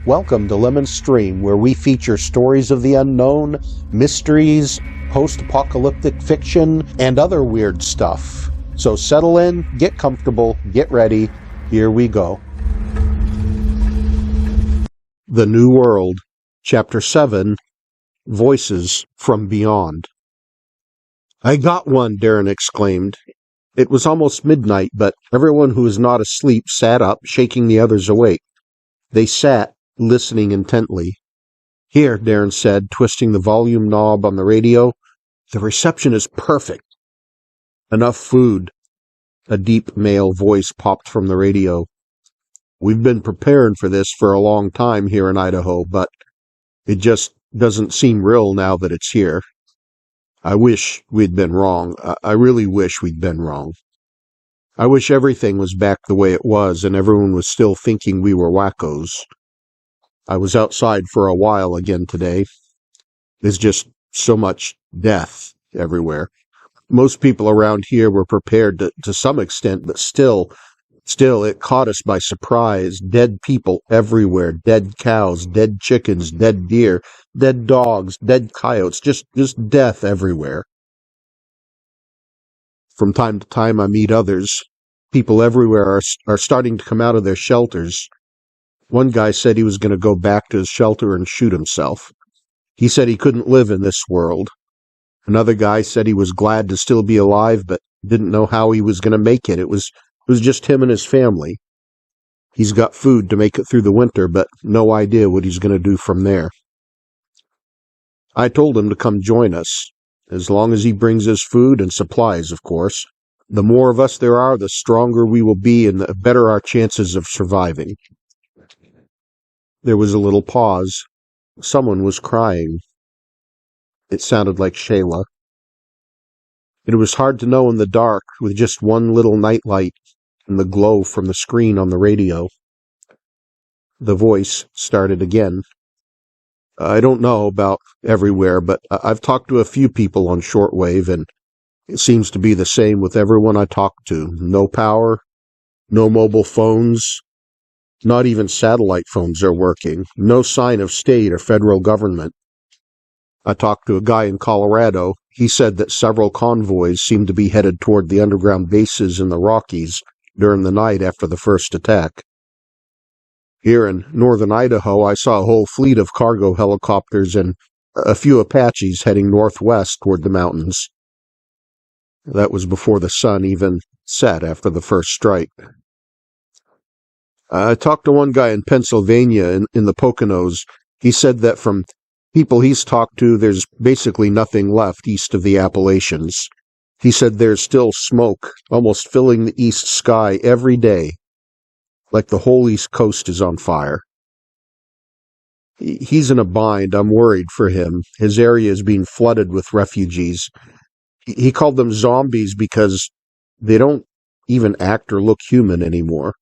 Welcome to Lemon Stream, where we feature stories of the unknown, mysteries, post-apocalyptic fiction, and other weird stuff. So settle in, get comfortable, get ready. Here we go. The New World, Chapter 7, Voices from Beyond. "I got one," Darren exclaimed. It was almost midnight, but everyone who was not asleep sat up, shaking the others awake. They sat, listening intently. "Here," Darren said, twisting the volume knob on the radio. "The reception is perfect." "Enough food." A deep male voice popped from the radio. "We've been preparing for this for a long time here in Idaho, but it just doesn't seem real now that it's here. I wish we'd been wrong. I really wish we'd been wrong. I wish everything was back the way it was and everyone was still thinking we were wackos. I was outside for a while again today. There's just so much death everywhere. Most people around here were prepared to some extent, but still, it caught us by surprise. Dead people everywhere, dead cows, dead chickens, dead deer, dead dogs, dead coyotes, just death everywhere. From time to time I meet others. People everywhere are starting to come out of their shelters. One guy said he was going to go back to his shelter and shoot himself. He said he couldn't live in this world. Another guy said he was glad to still be alive, but didn't know how he was going to make it. It was just him and his family. He's got food to make it through the winter, but no idea what he's going to do from there. I told him to come join us, as long as he brings us food and supplies, of course. The more of us there are, the stronger we will be and the better our chances of surviving. There was a little pause. Someone was crying. It sounded like Shayla. It was hard to know in the dark with just one little nightlight and the glow from the screen on the radio. The voice started again. "I don't know about everywhere, but I've talked to a few people on shortwave, and it seems to be the same with everyone I talk to. No power, no mobile phones, not even satellite phones are working. No sign of state or federal government. I talked to a guy in Colorado. He said that several convoys seemed to be headed toward the underground bases in the Rockies during the night after the first attack. Here in northern Idaho, I saw a whole fleet of cargo helicopters and a few Apaches heading northwest toward the mountains. That was before the sun even set after the first strike. I talked to one guy in Pennsylvania in the Poconos. He said that from people he's talked to, there's basically nothing left east of the Appalachians. He said there's still smoke almost filling the east sky every day, like the whole East Coast is on fire. He's in a bind. I'm worried for him. His area is being flooded with refugees. He called them zombies because they don't even act or look human anymore.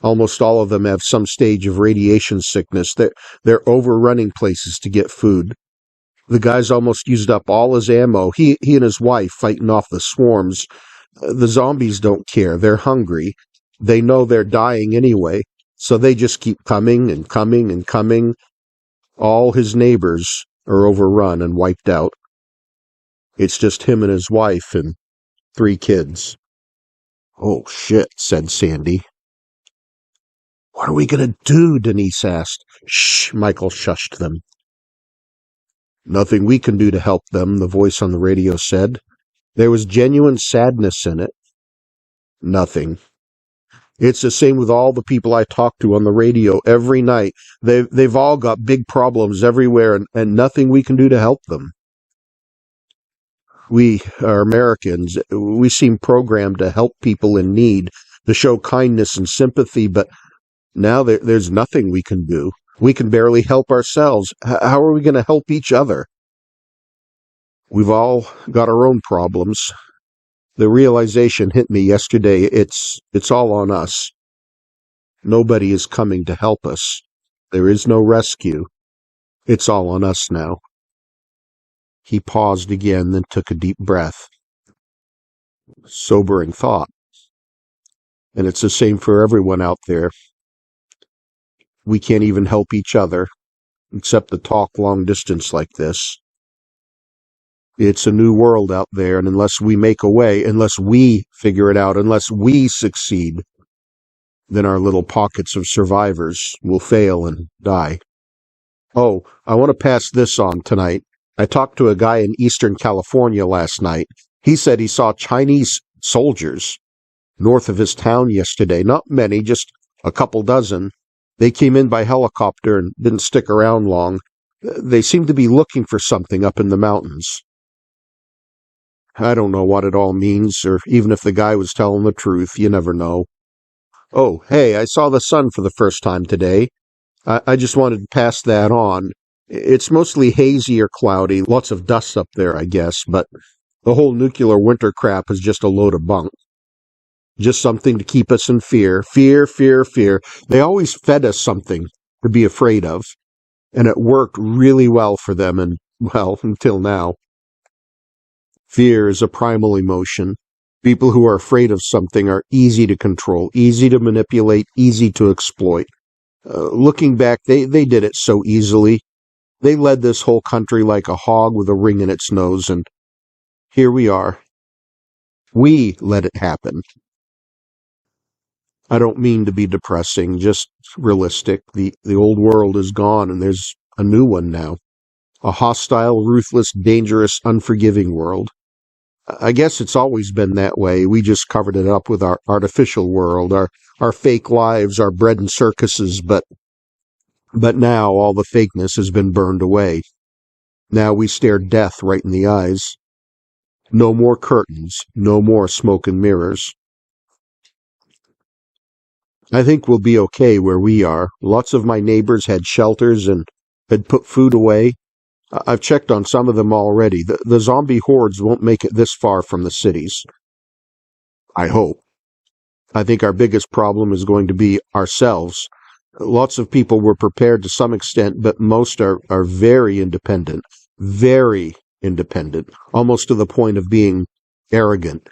Almost all of them have some stage of radiation sickness. They're overrunning places to get food. The guy's almost used up all his ammo. He and his wife fighting off the swarms. The zombies don't care. They're hungry. They know they're dying anyway, so they just keep coming and coming and coming. All his neighbors are overrun and wiped out. It's just him and his wife and 3 kids. "Oh, shit," said Sandy. "What are we going to do?" Denise asked. "Shh," Michael shushed them. "Nothing we can do to help them," the voice on the radio said. There was genuine sadness in it. "Nothing. It's the same with all the people I talk to on the radio every night. They've all got big problems everywhere, and nothing we can do to help them. We are Americans. We seem programmed to help people in need, to show kindness and sympathy, but now there's nothing we can do. We can barely help ourselves. How are we going to help each other? We've all got our own problems. The realization hit me yesterday. It's all on us. Nobody is coming to help us. There is no rescue. It's all on us now." He paused again, then took a deep breath. Sobering thought. And it's the same for everyone out there. we can't even help each other, except to talk long distance like this. It's a new world out there, and unless we make a way, unless we figure it out, unless we succeed, then our little pockets of survivors will fail and die. Oh, I want to pass this on tonight. I talked to a guy in Eastern California last night. He said he saw Chinese soldiers north of his town yesterday. Not many, just a couple dozen. They came in by helicopter and didn't stick around long. They seemed to be looking for something up in the mountains. I don't know what it all means, or even if the guy was telling the truth. You never know. Oh, hey, I saw the sun for the first time today. I just wanted to pass that on. It's mostly hazy or cloudy, lots of dust up there, I guess, but the whole nuclear winter crap is just a load of bunk. Just something to keep us in fear. Fear, fear, fear. They always fed us something to be afraid of, and it worked really well for them, and, well, until now. Fear is a primal emotion. People who are afraid of something are easy to control, easy to manipulate, easy to exploit. Looking back, they did it so easily. They led this whole country like a hog with a ring in its nose, and here we are. We let it happen. I don't mean to be depressing, just realistic. The old world is gone, and there's a new one now. A hostile, ruthless, dangerous, unforgiving world. I guess it's always been that way. We just covered it up with our artificial world, our fake lives, our bread and circuses, but now all the fakeness has been burned away. Now we stare death right in the eyes. No more curtains, no more smoke and mirrors. I think we'll be okay where we are. Lots of my neighbors had shelters and had put food away. I've checked on some of them already. The zombie hordes won't make it this far from the cities. I hope. I think our biggest problem is going to be ourselves. Lots of people were prepared to some extent, but most are very independent, almost to the point of being arrogant.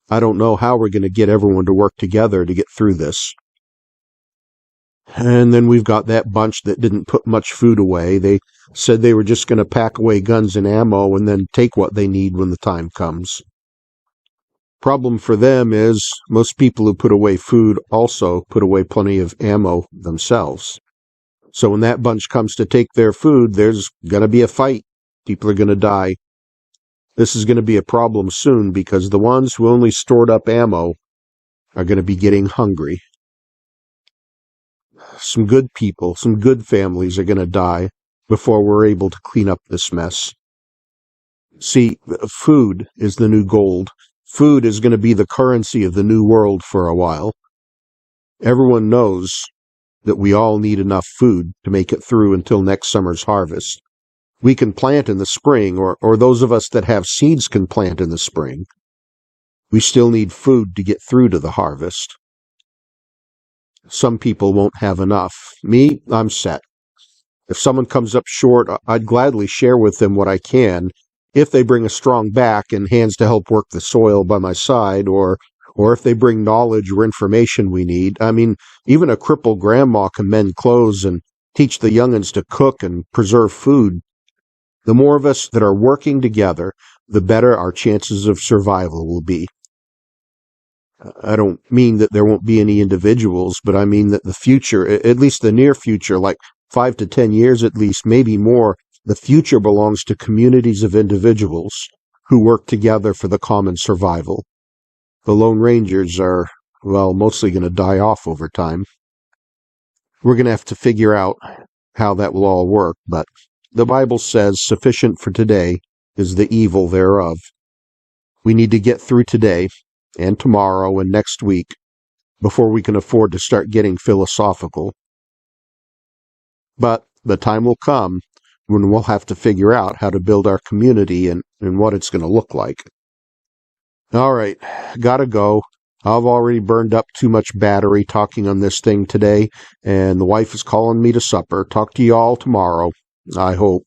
I don't know how we're going to get everyone to work together to get through this. And then we've got that bunch that didn't put much food away. They said they were just going to pack away guns and ammo and then take what they need when the time comes. Problem for them is most people who put away food also put away plenty of ammo themselves. So when that bunch comes to take their food, there's going to be a fight. People are going to die. This is going to be a problem soon because the ones who only stored up ammo are going to be getting hungry. Some good people, some good families are going to die before we're able to clean up this mess. See, food is the new gold. Food is going to be the currency of the new world for a while. Everyone knows that we all need enough food to make it through until next summer's harvest. We can plant in the spring, or those of us that have seeds can plant in the spring. We still need food to get through to the harvest. Some people won't have enough. Me, I'm set. If someone comes up short, I'd gladly share with them what I can, if they bring a strong back and hands to help work the soil by my side, or if they bring knowledge or information we need. I mean, even a crippled grandma can mend clothes and teach the young'uns to cook and preserve food. The more of us that are working together, the better our chances of survival will be. I don't mean that there won't be any individuals, but I mean that the future, at least the near future, like 5 to 10 years at least, maybe more, the future belongs to communities of individuals who work together for the common survival. The Lone Rangers are, well, mostly going to die off over time. We're going to have to figure out how that will all work, but the Bible says sufficient for today is the evil thereof. We need to get through today and tomorrow and next week before we can afford to start getting philosophical. But the time will come when we'll have to figure out how to build our community and what it's going to look like. All right, gotta go. I've already burned up too much battery talking on this thing today, and the wife is calling me to supper. Talk to you all tomorrow, I hope.